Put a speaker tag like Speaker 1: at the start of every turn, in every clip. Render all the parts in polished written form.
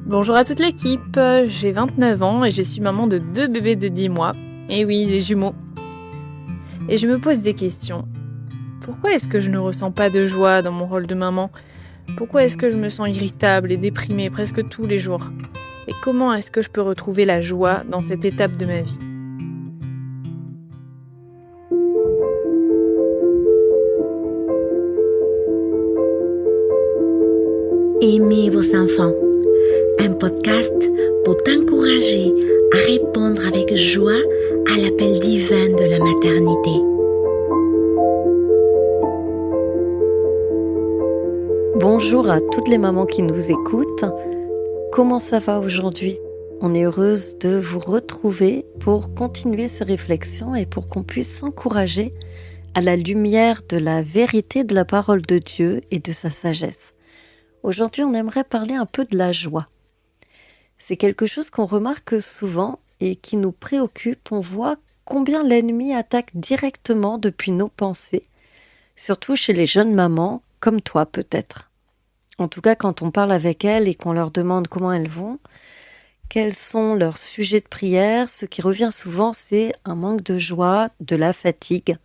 Speaker 1: Bonjour à toute l'équipe, j'ai 29 ans et je suis maman de 2 bébés de 10 mois. Et oui, des jumeaux. Et je me pose des questions. Pourquoi est-ce que je ne ressens pas de joie dans mon rôle de maman? Pourquoi est-ce que je me sens irritable et déprimée presque tous les jours? Et comment est-ce que je peux retrouver la joie dans cette étape de ma vie?
Speaker 2: Aimez vos enfants, un podcast pour t'encourager à répondre avec joie à l'appel divin de la maternité.
Speaker 3: Bonjour à toutes les mamans qui nous écoutent. Comment ça va aujourd'hui? On est heureuse de vous retrouver pour continuer ces réflexions et pour qu'on puisse s'encourager à la lumière de la vérité de la parole de Dieu et de sa sagesse. Aujourd'hui, on aimerait parler un peu de la joie. C'est quelque chose qu'on remarque souvent et qui nous préoccupe. On voit combien l'ennemi attaque directement depuis nos pensées, surtout chez les jeunes mamans, comme toi peut-être. En tout cas, quand on parle avec elles et qu'on leur demande comment elles vont, quels sont leurs sujets de prière, ce qui revient souvent, c'est un manque de joie, de la fatigue,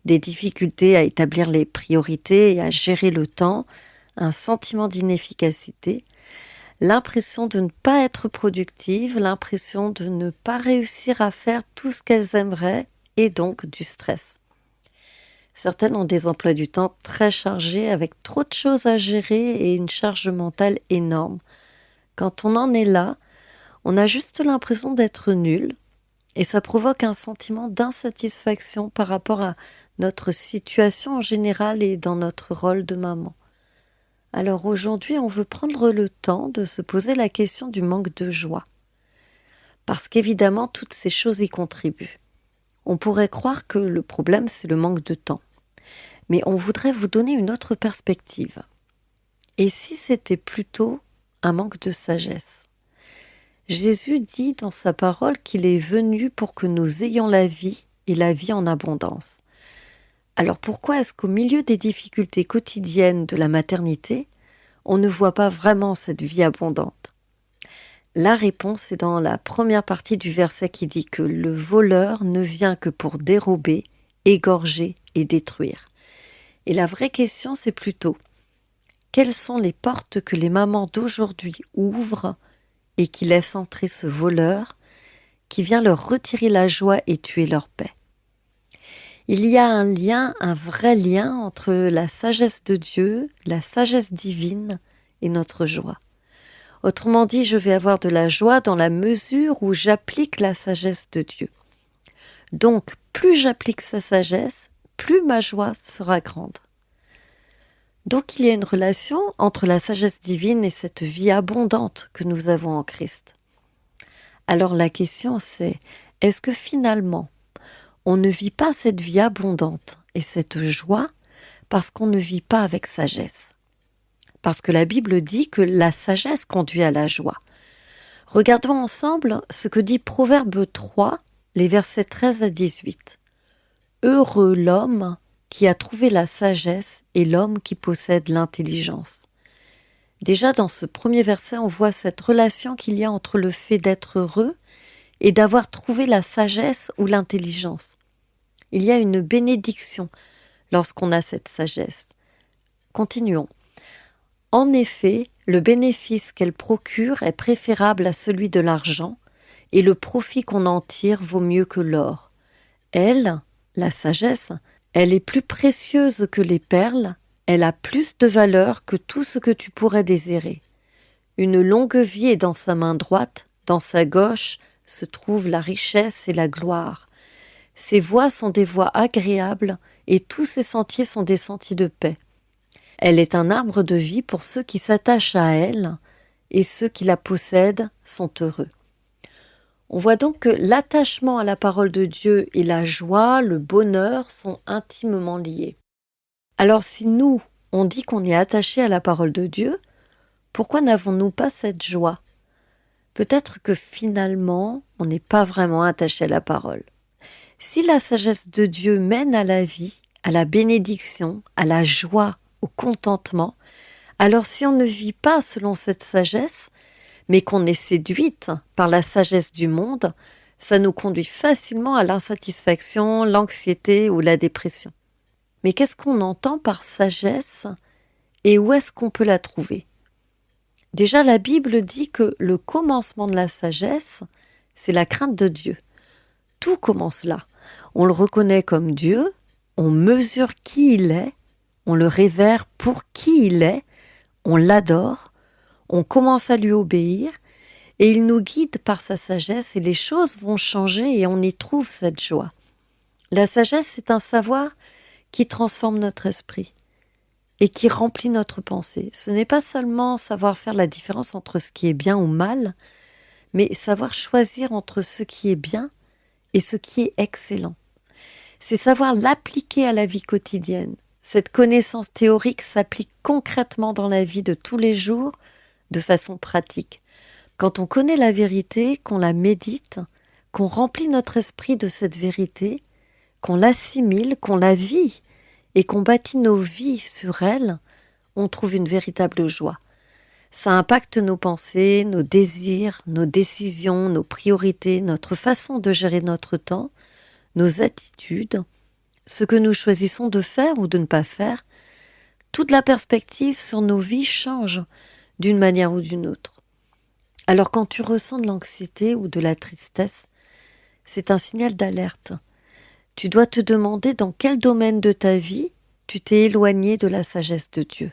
Speaker 3: des difficultés à établir les priorités et à gérer le temps, un sentiment d'inefficacité, l'impression de ne pas être productive, l'impression de ne pas réussir à faire tout ce qu'elles aimeraient et donc du stress. Certaines ont des emplois du temps très chargés avec trop de choses à gérer et une charge mentale énorme. Quand on en est là, on a juste l'impression d'être nul et ça provoque un sentiment d'insatisfaction par rapport à notre situation en général et dans notre rôle de maman. Alors aujourd'hui, on veut prendre le temps de se poser la question du manque de joie. Parce qu'évidemment, toutes ces choses y contribuent. On pourrait croire que le problème, c'est le manque de temps. Mais on voudrait vous donner une autre perspective. Et si c'était plutôt un manque de sagesse? Jésus dit dans sa parole qu'il est venu pour que nous ayons la vie et la vie en abondance. Alors pourquoi est-ce qu'au milieu des difficultés quotidiennes de la maternité, on ne voit pas vraiment cette vie abondante? La réponse est dans la première partie du verset qui dit que le voleur ne vient que pour dérober, égorger et détruire. Et la vraie question, c'est plutôt, quelles sont les portes que les mamans d'aujourd'hui ouvrent et qui laissent entrer ce voleur qui vient leur retirer la joie et tuer leur paix? Il y a un lien, un vrai lien entre la sagesse de Dieu, la sagesse divine et notre joie. Autrement dit, je vais avoir de la joie dans la mesure où j'applique la sagesse de Dieu. Donc, plus j'applique sa sagesse, plus ma joie sera grande. Donc, il y a une relation entre la sagesse divine et cette vie abondante que nous avons en Christ. Alors la question c'est, est-ce que finalement, on ne vit pas cette vie abondante et cette joie parce qu'on ne vit pas avec sagesse? Parce que la Bible dit que la sagesse conduit à la joie. Regardons ensemble ce que dit Proverbe 3, les versets 13 à 18. Heureux l'homme qui a trouvé la sagesse et l'homme qui possède l'intelligence. Déjà dans ce premier verset, on voit cette relation qu'il y a entre le fait d'être heureux et d'avoir trouvé la sagesse ou l'intelligence. Il y a une bénédiction lorsqu'on a cette sagesse. Continuons. En effet, le bénéfice qu'elle procure est préférable à celui de l'argent, et le profit qu'on en tire vaut mieux que l'or. Elle, la sagesse, elle est plus précieuse que les perles, elle a plus de valeur que tout ce que tu pourrais désirer. Une longue vie est dans sa main droite, dans sa gauche se trouvent la richesse et la gloire. Ses voies sont des voies agréables et tous ses sentiers sont des sentiers de paix. Elle est un arbre de vie pour ceux qui s'attachent à elle et ceux qui la possèdent sont heureux. On voit donc que l'attachement à la parole de Dieu et la joie, le bonheur sont intimement liés. Alors si nous, on dit qu'on est attaché à la parole de Dieu, pourquoi n'avons-nous pas cette joie? Peut-être que finalement, on n'est pas vraiment attaché à la parole. Si la sagesse de Dieu mène à la vie, à la bénédiction, à la joie, au contentement, alors si on ne vit pas selon cette sagesse, mais qu'on est séduite par la sagesse du monde, ça nous conduit facilement à l'insatisfaction, l'anxiété ou la dépression. Mais qu'est-ce qu'on entend par sagesse et où est-ce qu'on peut la trouver ? Déjà, la Bible dit que le commencement de la sagesse, c'est la crainte de Dieu. Tout commence là. On le reconnaît comme Dieu, on mesure qui il est, on le révère pour qui il est, on l'adore, on commence à lui obéir et il nous guide par sa sagesse et les choses vont changer et on y trouve cette joie. La sagesse, c'est un savoir qui transforme notre esprit et qui remplit notre pensée. Ce n'est pas seulement savoir faire la différence entre ce qui est bien ou mal, mais savoir choisir entre ce qui est bien et ce qui est excellent. C'est savoir l'appliquer à la vie quotidienne. Cette connaissance théorique s'applique concrètement dans la vie de tous les jours, de façon pratique. Quand on connaît la vérité, qu'on la médite, qu'on remplit notre esprit de cette vérité, qu'on l'assimile, qu'on la vit et qu'on bâtit nos vies sur elle, on trouve une véritable joie. Ça impacte nos pensées, nos désirs, nos décisions, nos priorités, notre façon de gérer notre temps, nos attitudes, ce que nous choisissons de faire ou de ne pas faire. Toute la perspective sur nos vies change d'une manière ou d'une autre. Alors quand tu ressens de l'anxiété ou de la tristesse, c'est un signal d'alerte. Tu dois te demander dans quel domaine de ta vie tu t'es éloigné de la sagesse de Dieu.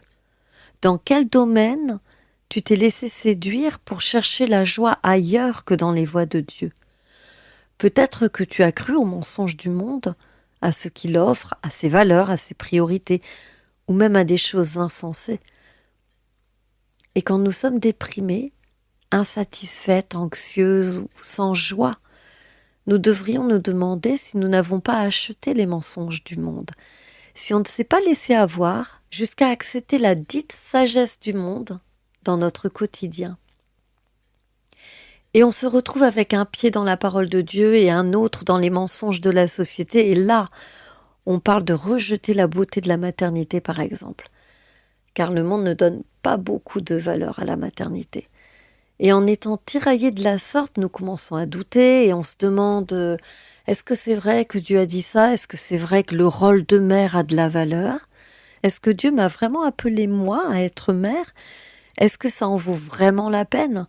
Speaker 3: Dans quel domaine tu t'es laissé séduire pour chercher la joie ailleurs que dans les voies de Dieu. Peut-être que tu as cru aux mensonges du monde, à ce qu'il offre, à ses valeurs, à ses priorités, ou même à des choses insensées. Et quand nous sommes déprimés, insatisfaites, anxieuses ou sans joie, nous devrions nous demander si nous n'avons pas acheté les mensonges du monde, si on ne s'est pas laissé avoir jusqu'à accepter la dite sagesse du monde dans notre quotidien. Et on se retrouve avec un pied dans la parole de Dieu et un autre dans les mensonges de la société. Et là, on parle de rejeter la beauté de la maternité, par exemple. Car le monde ne donne pas beaucoup de valeur à la maternité. Et en étant tiraillés de la sorte, nous commençons à douter et on se demande est-ce que c'est vrai que Dieu a dit ça ? Est-ce que c'est vrai que le rôle de mère a de la valeur ? Est-ce que Dieu m'a vraiment appelé moi à être mère ? Est-ce que ça en vaut vraiment la peine ?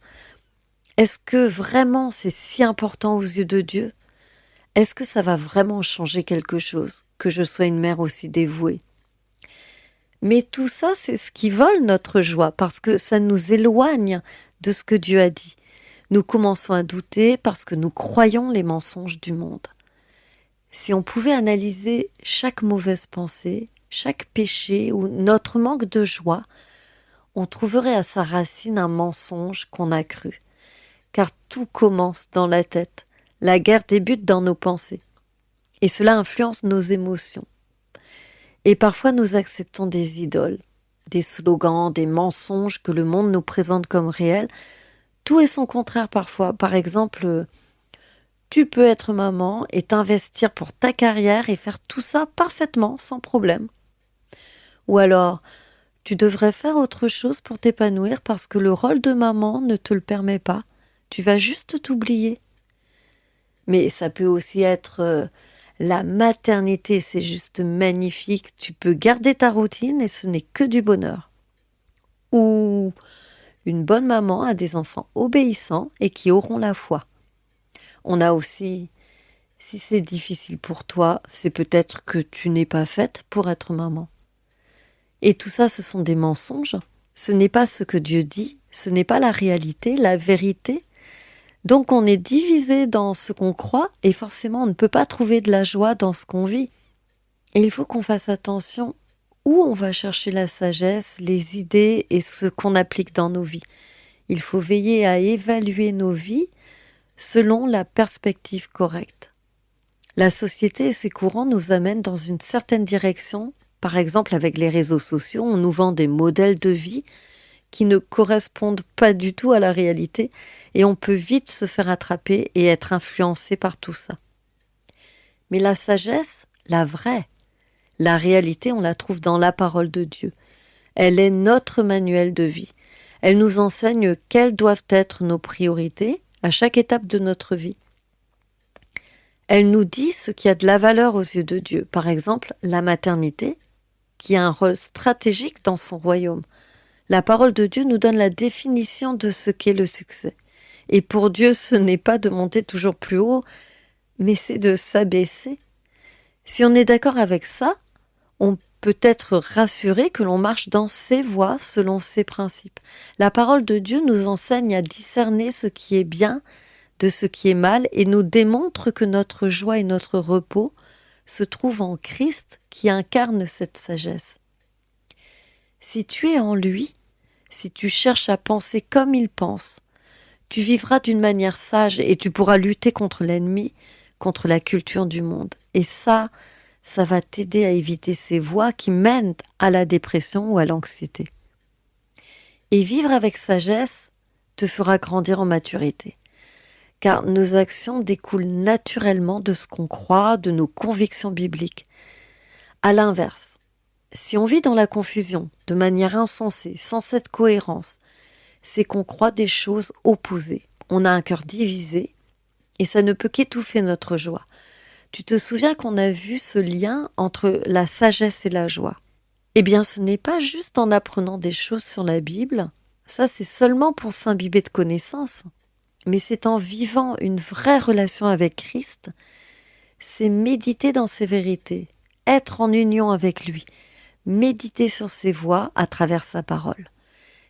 Speaker 3: Est-ce que vraiment c'est si important aux yeux de Dieu ? Est-ce que ça va vraiment changer quelque chose, que je sois une mère aussi dévouée ? Mais tout ça, c'est ce qui vole notre joie, parce que ça nous éloigne de ce que Dieu a dit. Nous commençons à douter parce que nous croyons les mensonges du monde. Si on pouvait analyser chaque mauvaise pensée, chaque péché ou notre manque de joie, on trouverait à sa racine un mensonge qu'on a cru. Car tout commence dans la tête. La guerre débute dans nos pensées. Et cela influence nos émotions. Et parfois nous acceptons des idoles, des slogans, des mensonges que le monde nous présente comme réels. Tout est son contraire parfois. Par exemple, tu peux être maman et t'investir pour ta carrière et faire tout ça parfaitement, sans problème. Ou alors, tu devrais faire autre chose pour t'épanouir parce que le rôle de maman ne te le permet pas. Tu vas juste t'oublier. Mais ça peut aussi être la maternité, c'est juste magnifique. Tu peux garder ta routine et ce n'est que du bonheur. Ou une bonne maman a des enfants obéissants et qui auront la foi. On a aussi, si c'est difficile pour toi, c'est peut-être que tu n'es pas faite pour être maman. Et tout ça, ce sont des mensonges. Ce n'est pas ce que Dieu dit, ce n'est pas la réalité, la vérité. Donc on est divisé dans ce qu'on croit et forcément on ne peut pas trouver de la joie dans ce qu'on vit. Et il faut qu'on fasse attention où on va chercher la sagesse, les idées et ce qu'on applique dans nos vies. Il faut veiller à évaluer nos vies selon la perspective correcte. La société et ses courants nous amènent dans une certaine direction. Par exemple, avec les réseaux sociaux, on nous vend des modèles de vie qui ne correspondent pas du tout à la réalité et on peut vite se faire attraper et être influencé par tout ça. Mais la sagesse, la vraie, la réalité, on la trouve dans la parole de Dieu. Elle est notre manuel de vie. Elle nous enseigne quelles doivent être nos priorités à chaque étape de notre vie. Elle nous dit ce qui a de la valeur aux yeux de Dieu. Par exemple, la maternité, qui a un rôle stratégique dans son royaume. La parole de Dieu nous donne la définition de ce qu'est le succès. Et pour Dieu, ce n'est pas de monter toujours plus haut, mais c'est de s'abaisser. Si on est d'accord avec ça, on peut être rassuré que l'on marche dans ses voies selon ses principes. La parole de Dieu nous enseigne à discerner ce qui est bien de ce qui est mal et nous démontre que notre joie et notre repos se trouvent en Christ qui incarne cette sagesse. Si tu es en lui, si tu cherches à penser comme il pense, tu vivras d'une manière sage et tu pourras lutter contre l'ennemi, contre la culture du monde. Et ça va t'aider à éviter ces voies qui mènent à la dépression ou à l'anxiété. Et vivre avec sagesse te fera grandir en maturité. Car nos actions découlent naturellement de ce qu'on croit, de nos convictions bibliques. À l'inverse, si on vit dans la confusion, de manière insensée, sans cette cohérence, c'est qu'on croit des choses opposées. On a un cœur divisé et ça ne peut qu'étouffer notre joie. Tu te souviens qu'on a vu ce lien entre la sagesse et la joie? Eh bien, ce n'est pas juste en apprenant des choses sur la Bible, ça c'est seulement pour s'imbiber de connaissances, mais c'est en vivant une vraie relation avec Christ, c'est méditer dans ses vérités, être en union avec lui, méditer sur ses voies à travers sa parole.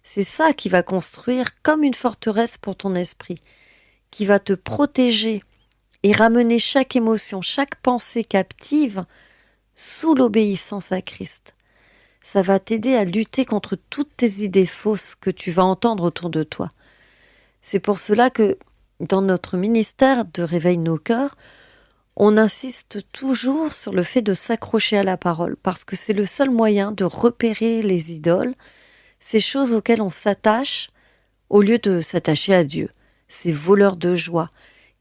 Speaker 3: C'est ça qui va construire comme une forteresse pour ton esprit, qui va te protéger et ramener chaque émotion, chaque pensée captive sous l'obéissance à Christ. Ça va t'aider à lutter contre toutes tes idées fausses que tu vas entendre autour de toi. C'est pour cela que dans notre ministère de Réveille nos cœurs, on insiste toujours sur le fait de s'accrocher à la parole, parce que c'est le seul moyen de repérer les idoles, ces choses auxquelles on s'attache au lieu de s'attacher à Dieu, ces voleurs de joie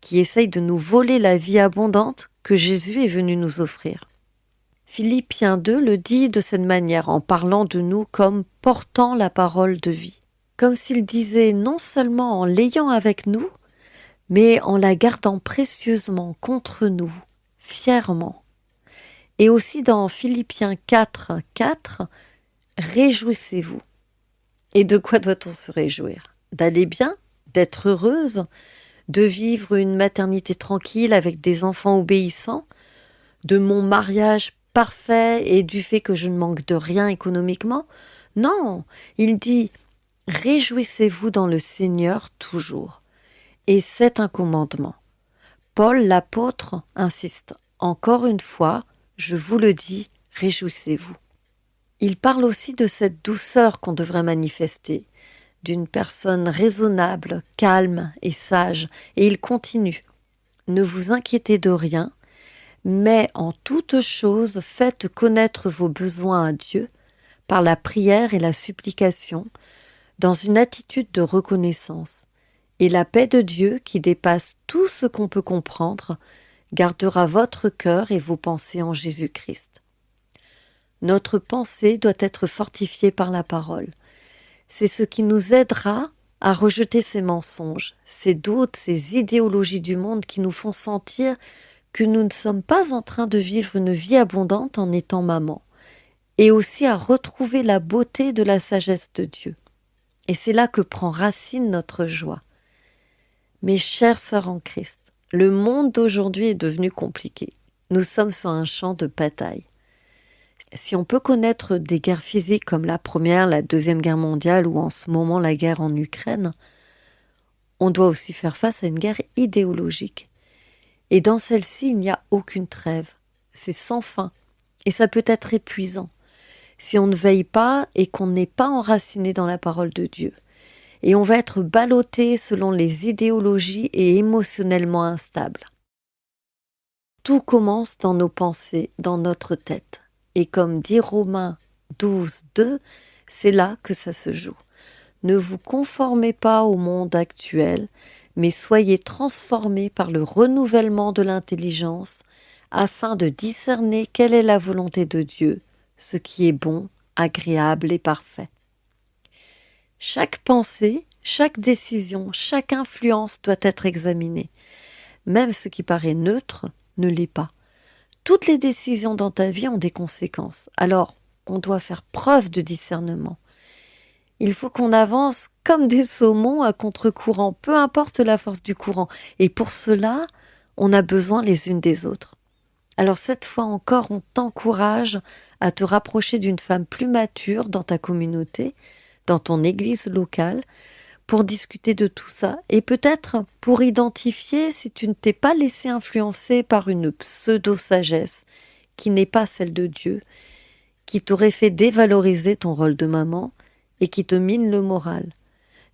Speaker 3: qui essayent de nous voler la vie abondante que Jésus est venu nous offrir. Philippiens 2 le dit de cette manière en parlant de nous comme portant la parole de vie, comme s'il disait non seulement en l'ayant avec nous, mais en la gardant précieusement contre nous, fièrement. Et aussi dans Philippiens 4, réjouissez-vous. Et de quoi doit-on se réjouir? D'aller bien, d'être heureuse, de vivre une maternité tranquille avec des enfants obéissants, de mon mariage parfait et du fait que je ne manque de rien économiquement? Non, il dit « Réjouissez-vous dans le Seigneur toujours ». Et c'est un commandement. Paul l'apôtre insiste « Encore une fois, je vous le dis, réjouissez-vous ». Il parle aussi de cette douceur qu'on devrait manifester, d'une personne raisonnable, calme et sage, et il continue « Ne vous inquiétez de rien, mais en toute chose faites connaître vos besoins à Dieu par la prière et la supplication, dans une attitude de reconnaissance. Et la paix de Dieu, qui dépasse tout ce qu'on peut comprendre, gardera votre cœur et vos pensées en Jésus-Christ. » Notre pensée doit être fortifiée par la parole. C'est ce qui nous aidera à rejeter ces mensonges, ces doutes, ces idéologies du monde qui nous font sentir que nous ne sommes pas en train de vivre une vie abondante en étant maman, et aussi à retrouver la beauté de la sagesse de Dieu. Et c'est là que prend racine notre joie. Mes chères sœurs en Christ, le monde d'aujourd'hui est devenu compliqué. Nous sommes sur un champ de bataille. Si on peut connaître des guerres physiques comme la Première, la Deuxième Guerre mondiale ou en ce moment la guerre en Ukraine, on doit aussi faire face à une guerre idéologique. Et dans celle-ci, il n'y a aucune trêve. C'est sans fin. Et ça peut être épuisant si on ne veille pas et qu'on n'est pas enraciné dans la parole de Dieu. Et on va être ballotté selon les idéologies et émotionnellement instable. Tout commence dans nos pensées, dans notre tête. Et comme dit Romains 12:2, c'est là que ça se joue. Ne vous conformez pas au monde actuel, mais soyez transformés par le renouvellement de l'intelligence, afin de discerner quelle est la volonté de Dieu, ce qui est bon, agréable et parfait. Chaque pensée, chaque décision, chaque influence doit être examinée. Même ce qui paraît neutre ne l'est pas. Toutes les décisions dans ta vie ont des conséquences. Alors, on doit faire preuve de discernement. Il faut qu'on avance comme des saumons à contre-courant, peu importe la force du courant. Et pour cela, on a besoin les unes des autres. Alors cette fois encore, on t'encourage à te rapprocher d'une femme plus mature dans ta communauté, dans ton église locale, pour discuter de tout ça et peut-être pour identifier si tu ne t'es pas laissé influencer par une pseudo-sagesse qui n'est pas celle de Dieu, qui t'aurait fait dévaloriser ton rôle de maman et qui te mine le moral.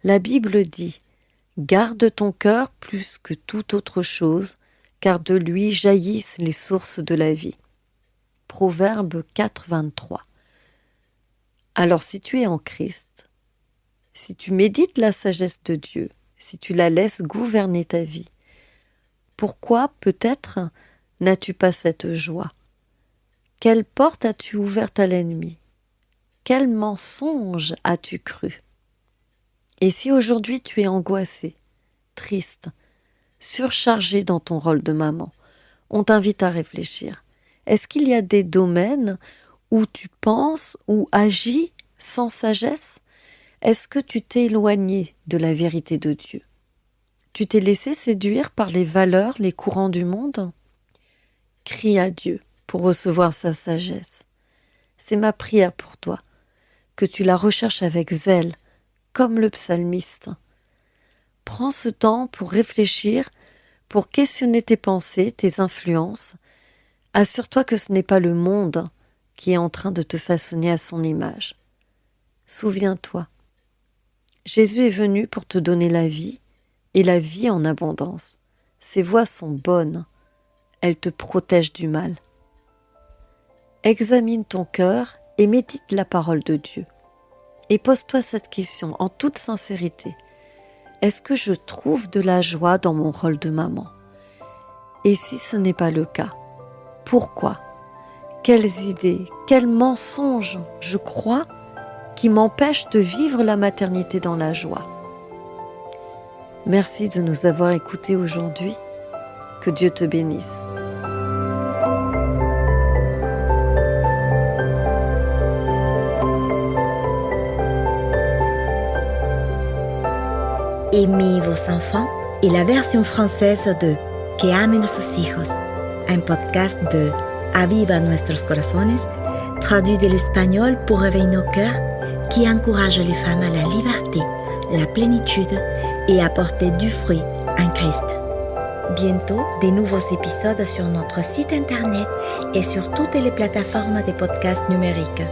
Speaker 3: La Bible dit « Garde ton cœur plus que toute autre chose, car de lui jaillissent les sources de la vie. » Proverbe 4, 23. Alors si tu es en Christ, si tu médites la sagesse de Dieu, si tu la laisses gouverner ta vie, pourquoi peut-être n'as-tu pas cette joie? Quelle porte as-tu ouverte à l'ennemi? Quel mensonge as-tu cru? Et si aujourd'hui tu es angoissé, triste, surchargé dans ton rôle de maman, on t'invite à réfléchir. Est-ce qu'il y a des domaines où tu penses ou agis sans sagesse? Est-ce que tu t'es éloigné de la vérité de Dieu? Tu t'es laissé séduire par les valeurs, les courants du monde? Crie à Dieu pour recevoir sa sagesse. C'est ma prière pour toi, que tu la recherches avec zèle, comme le psalmiste. Prends ce temps pour réfléchir, pour questionner tes pensées, tes influences. Assure-toi que ce n'est pas le monde qui est en train de te façonner à son image. Souviens-toi, Jésus est venu pour te donner la vie, et la vie en abondance. Ses voies sont bonnes, elles te protègent du mal. Examine ton cœur et médite la parole de Dieu. Et pose-toi cette question en toute sincérité. Est-ce que je trouve de la joie dans mon rôle de maman? Et si ce n'est pas le cas, pourquoi? Quelles idées, quels mensonges je crois qui m'empêchent de vivre la maternité dans la joie? Merci de nous avoir écoutés aujourd'hui. Que Dieu te bénisse.
Speaker 2: Aimez vos enfants est la version française de Que amen a sus hijos, un podcast de Aviva Nuestros Corazones, traduit de l'espagnol pour réveiller nos cœurs, qui encourage les femmes à la liberté, la plénitude et à porter du fruit en Christ. Bientôt, de nouveaux épisodes sur notre site internet et sur toutes les plateformes de podcasts numériques.